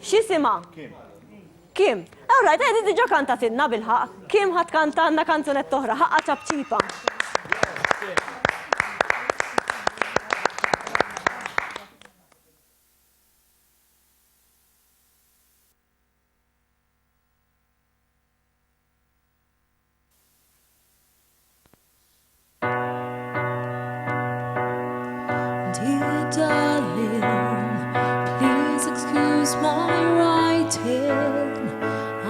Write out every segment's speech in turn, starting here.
X'isima? Kim. Alright, għedi diġa kantatilna bil-ħaq. Kim ħat kantanna kanzunet toħra, ħaqqa ċabċipa. Dear darling, please excuse my writing.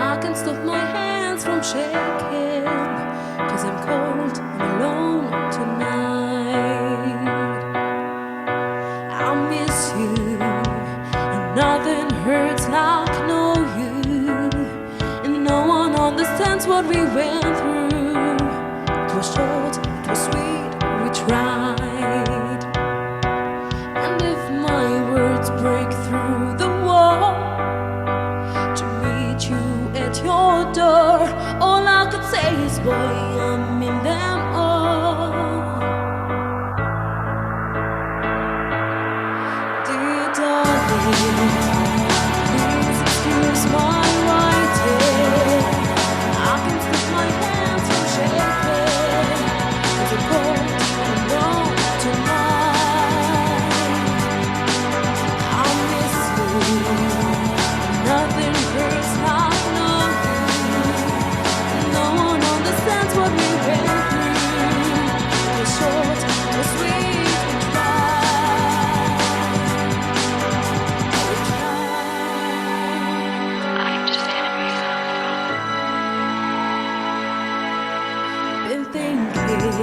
I can't stop my hands from shaking, 'cause I'm cold and alone tonight. I miss you, and nothing hurts like know you. And no one understands what we went through. It was short, it was sweet, we tried. And if my words break through the wall to meet you at your door, all I could say is, boy, I'm in them all. Dear darling, please excuse my writing. I can stop my hands from shaking, 'cause I'm cold and alone tonight. I miss you, nothing hurts like knowing you. No one understands what we went through. It was short, it was sweet, we tried. We tried. I'm just enemy sound. Been thinking